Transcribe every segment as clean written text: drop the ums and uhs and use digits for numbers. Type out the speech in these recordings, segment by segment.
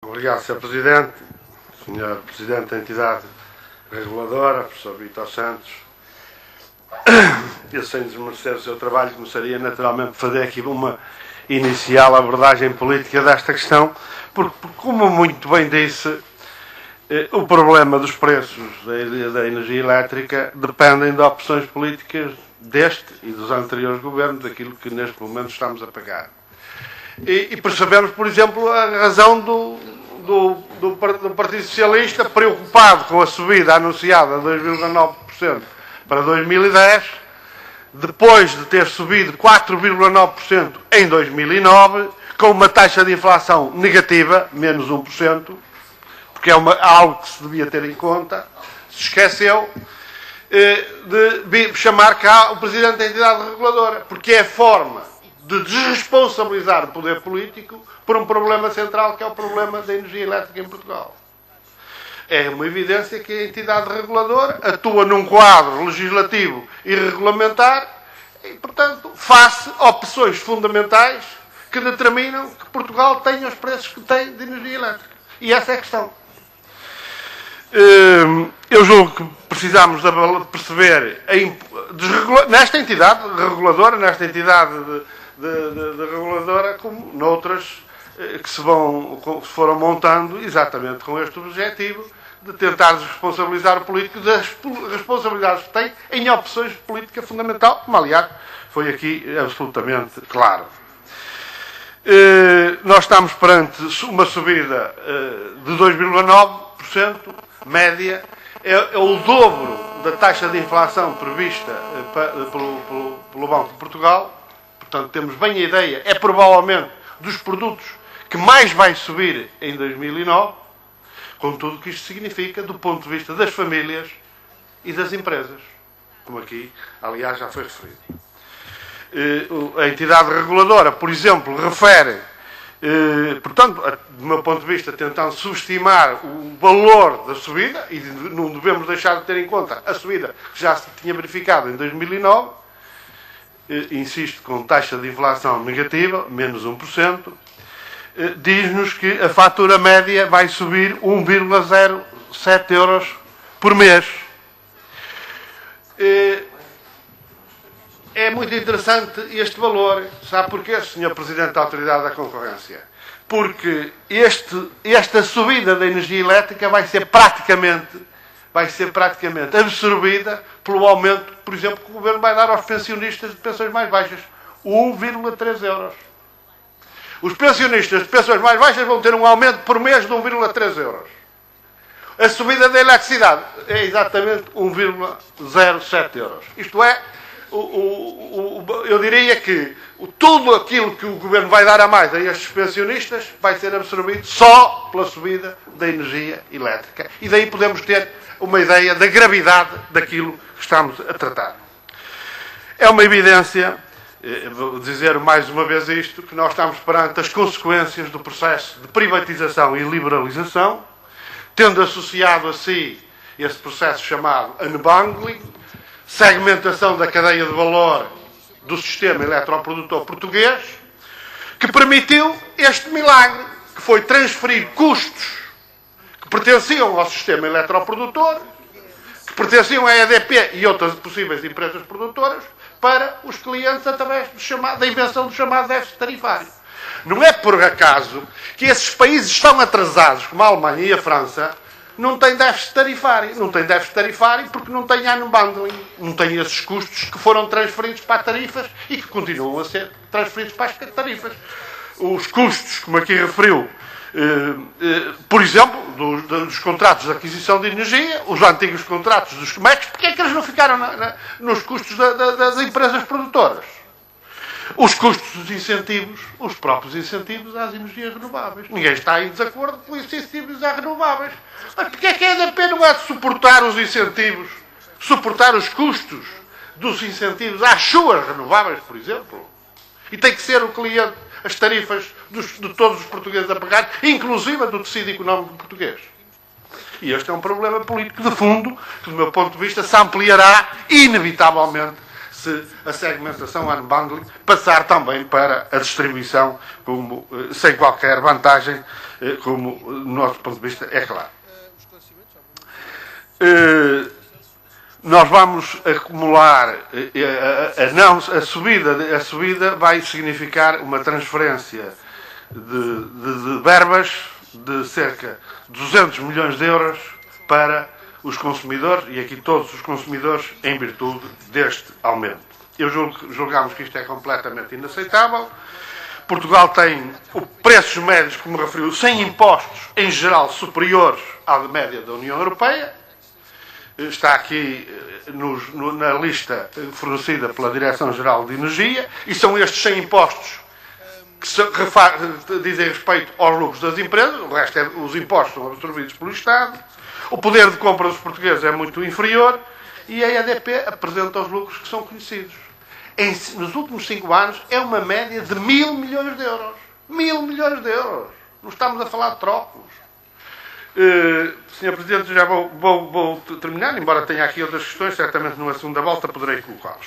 Obrigado, Sr. Presidente, Sr. Presidente da entidade reguladora, Professor Vítor Santos. Eu, sem desmerecer o seu trabalho, começaria naturalmente a fazer aqui uma inicial abordagem política desta questão, porque como muito bem disse, o problema dos preços da energia elétrica dependem de opções políticas deste e dos anteriores governos, daquilo que neste momento estamos a pagar. E percebemos, por exemplo, a razão do Partido Socialista, preocupado com a subida anunciada de 2,9% para 2010, depois de ter subido 4,9% em 2009, com uma taxa de inflação negativa, menos 1%, porque é algo que se devia ter em conta, se esqueceu de chamar cá o Presidente da entidade reguladora, porque é a forma de desresponsabilizar o poder político por um problema central, que é o problema da energia elétrica em Portugal. É uma evidência que a entidade reguladora atua num quadro legislativo e regulamentar e, portanto, faz opções fundamentais que determinam que Portugal tenha os preços que tem de energia elétrica. E essa é a questão. Eu julgo que precisamos de perceber, nesta entidade reguladora, nesta entidade de reguladora, como noutras que se foram montando exatamente com este objetivo de tentar desresponsabilizar o político das responsabilidades que tem em opções de política fundamental, como aliás foi aqui absolutamente claro. Nós estamos perante uma subida de 2,9%, média, é o dobro da taxa de inflação prevista pelo Banco de Portugal. Portanto, temos bem a ideia, é provavelmente dos produtos que mais vai subir em 2009, com tudo o que isto significa do ponto de vista das famílias e das empresas, como aqui, aliás, já foi referido. A entidade reguladora, por exemplo, refere, portanto, do meu ponto de vista, tentando subestimar o valor da subida, e não devemos deixar de ter em conta a subida que já se tinha verificado em 2009, insisto, com taxa de inflação negativa, menos 1%, diz-nos que a fatura média vai subir 1,07 euros por mês. É muito interessante este valor. Sabe porquê, Sr. Presidente da Autoridade da Concorrência? Porque esta subida da energia elétrica vai ser praticamente absorvida pelo aumento, por exemplo, que o Governo vai dar aos pensionistas de pensões mais baixas. 1,3 euros. Os pensionistas de pensões mais baixas vão ter um aumento por mês de 1,3 euros. A subida da eletricidade é exatamente 1,07 euros. Isto é, eu diria que tudo aquilo que o Governo vai dar a mais a estes pensionistas vai ser absorvido só pela subida da energia elétrica. E daí podemos ter uma ideia da gravidade daquilo que estamos a tratar. É uma evidência, vou dizer mais uma vez isto, que nós estamos perante as consequências do processo de privatização e liberalização, tendo associado a si esse processo chamado unbundling, segmentação da cadeia de valor do sistema eletroprodutor português, que permitiu este milagre, que foi transferir custos que pertenciam ao sistema eletroprodutor, que pertenciam à EDP e outras possíveis empresas produtoras, para os clientes através da invenção do chamado déficit tarifário. Não é por acaso que esses países estão atrasados, como a Alemanha e a França, não têm déficit tarifário. Não têm déficit tarifário porque não têm unbundling. Não têm esses custos que foram transferidos para as tarifas e que continuam a ser transferidos para as tarifas. Os custos, como aqui referiu, por exemplo, dos contratos de aquisição de energia, os antigos contratos dos COMEX, porque é que eles não ficaram nos custos das empresas produtoras? Os custos dos incentivos, os próprios incentivos às energias renováveis. Ninguém está em desacordo com os incentivos às renováveis. Mas porque é que a EDP não é de suportar os incentivos, suportar os custos dos incentivos às suas renováveis, por exemplo? E tem que ser o cliente, as tarifas de todos os portugueses a pagar, inclusive a do tecido económico português. E este é um problema político de fundo que, do meu ponto de vista, se ampliará inevitavelmente se a segmentação unbundling passar também para a distribuição como, sem qualquer vantagem, como do nosso ponto de vista é claro. Nós vamos acumular a subida vai significar uma transferência de verbas de cerca de 200 milhões de euros para os consumidores, e aqui todos os consumidores, em virtude deste aumento. Julgamos que isto é completamente inaceitável. Portugal tem preços médios, como referiu, sem impostos, em geral, superiores à média da União Europeia. Está aqui na lista fornecida pela Direção-Geral de Energia, e são estes sem impostos que dizem respeito aos lucros das empresas. O resto os impostos são absorvidos pelo Estado. O poder de compra dos portugueses é muito inferior e a EDP apresenta os lucros que são conhecidos. Nos últimos 5 anos é uma média de 1.000 milhões de euros. 1.000 milhões de euros. Não estamos a falar de trocos. Sr. Presidente, já vou terminar, embora tenha aqui outras questões, certamente numa segunda volta poderei colocá-los.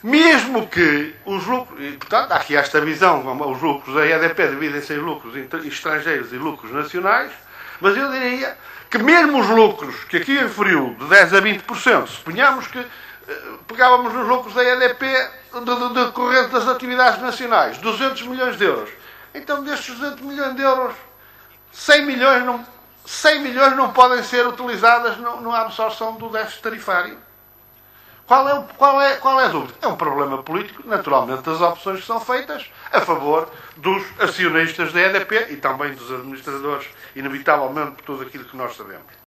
Mesmo que os lucros, e, portanto, há aqui esta visão, os lucros da EDP dividem-se em lucros estrangeiros e lucros nacionais, mas eu diria que mesmo os lucros que aqui referiu, de 10% a 20%, suponhamos que pegávamos nos lucros da EDP decorrente das atividades nacionais, 200 milhões de euros. Então, destes 200 milhões de euros, 100 milhões não podem ser utilizadas na absorção do déficit tarifário. Qual é a dúvida? É um problema político, naturalmente, das opções que são feitas a favor dos acionistas da EDP e também dos administradores, inevitavelmente, por tudo aquilo que nós sabemos.